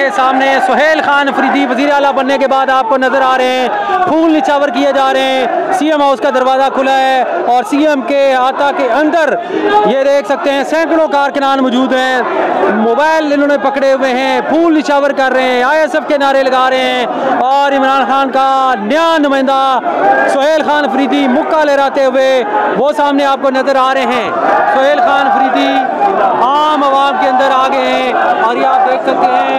आपके सामने सुहेल खान अफरीदी वज़ीर आला बनने के बाद आपको नजर आ रहे हैं, फूल निछावर किए जा रहे हैं। सीएम हाउस का दरवाज़ा खुला है और सीएम के अहाता के अंदर ये देख सकते हैं सैकड़ों कारकुनान मौजूद हैं, मोबाइल इन्होंने पकड़े हुए हैं, फूल निछावर कर रहे हैं, ISF के नारे लगा रहे हैं और इमरान खान का नया नुमाइंदा सुहेल खान अफरीदी मुक्का लहराते हुए वो सामने आपको नजर आ रहे हैं। सुहेल खान अफरीदी आम आवाम के अंदर आ गए हैं और ये आप देख सकते हैं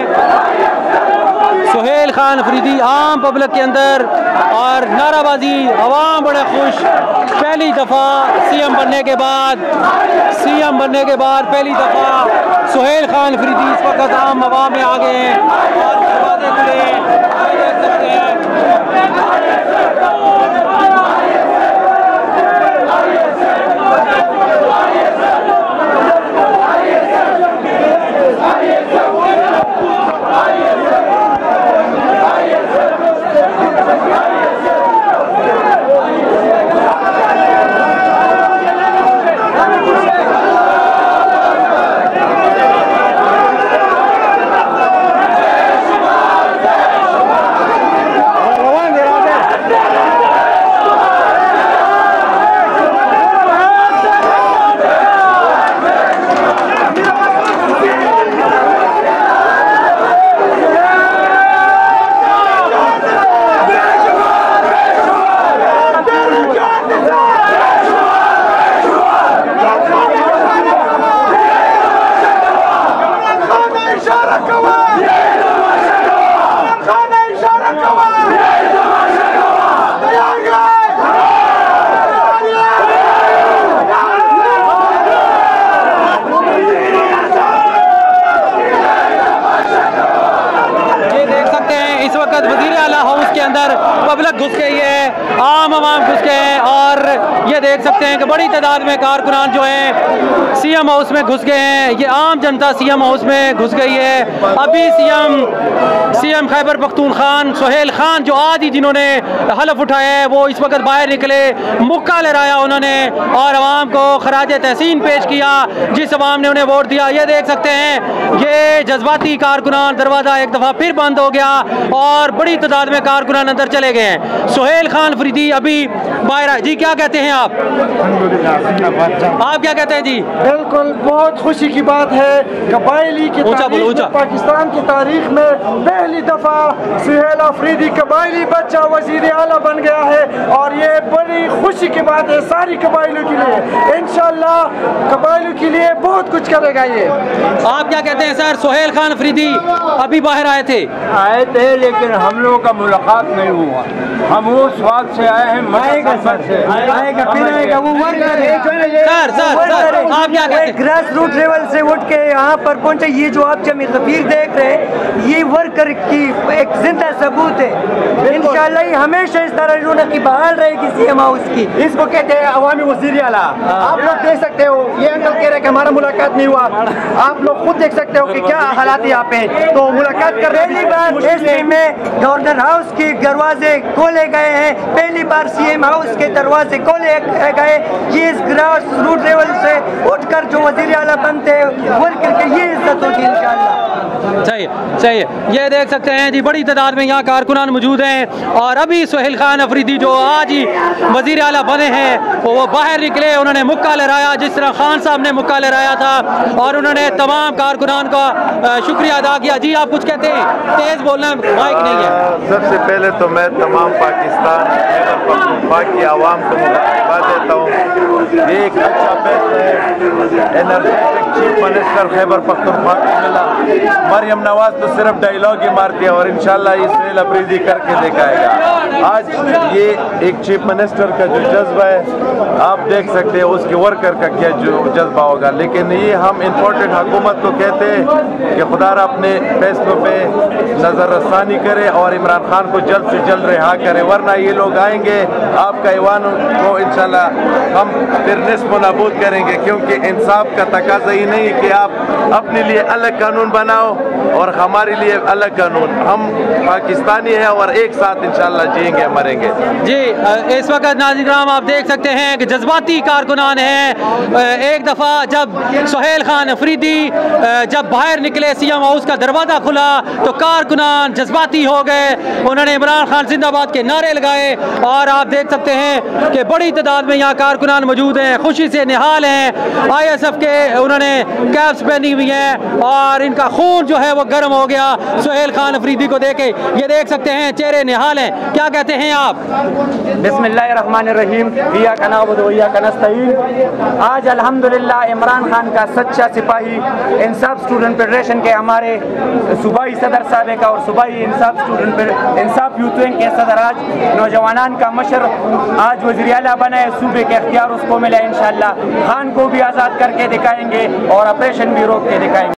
सुहेल खान अफरीदी आम पब्लिक के अंदर और नाराबाजी, आवाम बड़े खुश। पहली दफ़ा सीएम बनने के बाद पहली दफ़ा सुहेल खान अफरीदी इस वक्त आम आवाम में आ गए हैं और दरवाजे खुले देख सकते हैं। पब्लिक घुस गई है, आम आवाम घुस गए हैं और ये देख सकते हैं कि बड़ी तादाद में कारकुनान जो हैं सीएम हाउस में घुस गए हैं। ये आम जनता सीएम हाउस में घुस गई है। अभी सीएम खैबर पख्तूनख्वा सुहेल खान जो आज ही जिन्होंने हलफ उठाया है वो इस वक्त बाहर निकले, मुक्का लहराया उन्होंने और आवाम को खराज तहसीन पेश किया जिस आवाम ने उन्हें वोट दिया। ये देख सकते हैं ये जज्बाती कारकुनान, दरवाज़ा एक दफ़ा फिर बंद हो गया और बड़ी तादाद में कारकुनान अंदर चले गए हैं। सुहेल खान अफरीदी अभी बाहर आए। जी क्या कहते हैं आप क्या कहते हैं जी? बिल्कुल बहुत खुशी की बात है। कबायली की पाकिस्तान की तारीख में पहली दफा सुहेल अफरीदी कबायली बच्चा वजीर आला बन गया है और ये बड़ी खुशी की बात है सारी कबायलों के लिए। इंशाल्लाह कबायलों के लिए बहुत कुछ करेगा ये। आप क्या कहते हैं सर? सुहेल खान अफरीदी अभी बाहर आए थे लेकिन हम लोगों का मुलाकात नहीं हुआ। हम वो स्वाद से आए हैं, आएगा सर से आएगा फिर आएगा वो सर आप क्या कहते हैं? ग्रास रूट लेवल से उठ के यहाँ पर पहुँचे। ये जो आप जमी तस्वीर देख रहे हैं ये वर्कर की एक जिंदा सबूत है। इंशाल्लाह हमेशा इस तरह रौनक की बहाल रहेगी सीएम हाउस की। इसको कहते हैं अवामी वज़ीर आला। आप लोग देख सकते हो ये अंकल कह रहे हैं कि हमारा मुलाकात नहीं हुआ। आप लोग खुद देख सकते हो कि क्या हालात यहाँ पे, तो मुलाकात कर पहली बार एसपी में गवर्नर हाउस के दरवाजे खोले गए हैं, पहली बार सीएम हाउस के दरवाजे खोले गए। ये इस ग्रास रूट लेवल से उठकर जो वज़ीर आला बनते हैं वर्कर के ये इज्जत होगी इंशाल्लाह। चाहिए ये देख सकते हैं जी बड़ी तादाद में यहाँ कारकुनान मौजूद हैं और अभी सुहेल खान अफरीदी जो आज ही वज़ीर आला बने हैं वो बाहर निकले, उन्होंने मुक्का लहराया जिस तरह खान साहब ने मुक्का लहराया था और उन्होंने तमाम कारकुनान का शुक्रिया अदा किया। जी आप कुछ कहते हैं? तेज़ बोलना, माइक नहीं है। सबसे पहले तो मैं तमाम पाकिस्तान की आवाम को मुबारकबाद देता हूँ। ये एक अच्छा फैसला है। Energetic chief minister Khyber Pakhtunkhwa को मिला। मरियम नवाज तो सिर्फ डायलॉग ही मारती है और इंशाल्लाह ये सुहेल अफरीदी करके दिखाएगा। आज ये एक चीफ मिनिस्टर का जो जज्बा है आप देख सकते हैं, उसके वर्कर का क्या जो जज्बा होगा। लेकिन ये हम इम्पोर्टेंट हुकूमत को कहते हैं कि खुदारा अपने फैसलों पे नज़ररसानी करे और इमरान खान को जल्द से जल्द रिहा करे, वरना ये लोग आएंगे आपका ईवान को इंशाल्लाह हम फिर निस्फ नाबूद करेंगे। क्योंकि इंसाफ का तकाजा ही नहीं कि आप अपने लिए अलग कानून बनाओ और हमारे लिए अलग कानून। हम पाकिस्तानी हैं और एक साथ इंशाल्लाह जिएंगे मरेंगे। जी इस वक्त नाज़रीन आप देख सकते हैं कि जज्बाती कारकुनान हैं। एक दफ़ा जब सुहेल खान अफरीदी जब बाहर निकले, सीएम हाउस का दरवाज़ा खुला तो कारकुनान जज्बाती हो गए। उन्होंने इमरान खान जिंदाबाद के नारे लगाए और आप देख सकते हैं कि बड़ी तादाद में यहाँ कारकुनान मौजूद हैं, खुशी से निहाल हैं। ISF के उन्होंने कैप्स पहनी हुई हैं और इनका खून जो है वो गर्म हो गया सुहेल खान अफरीदी को देखे। ये देख सकते हैं चेहरे निहाल हैं। क्या कहते हैं आप? बिस्मिल्लाहिर्रहमानिर्रहीम, इय्याका नअबुदु व इय्याका नस्तईन। आज अल्हम्दुलिल्लाह इमरान खान का सच्चा सिपाही इंसाफ स्टूडेंट फेडरेशन के हमारे सूबाई सदर साहब का और सूबाई इंसाफ यूथ विंग के सदर आज नौजवानान का मशर आज वज़ीर आला बने, सूबे के अख्तियार उसको मिला। इंशाअल्लाह खान को भी आज़ाद करके दिखाएंगे और ऑपरेशन भी रोक के दिखाएंगे।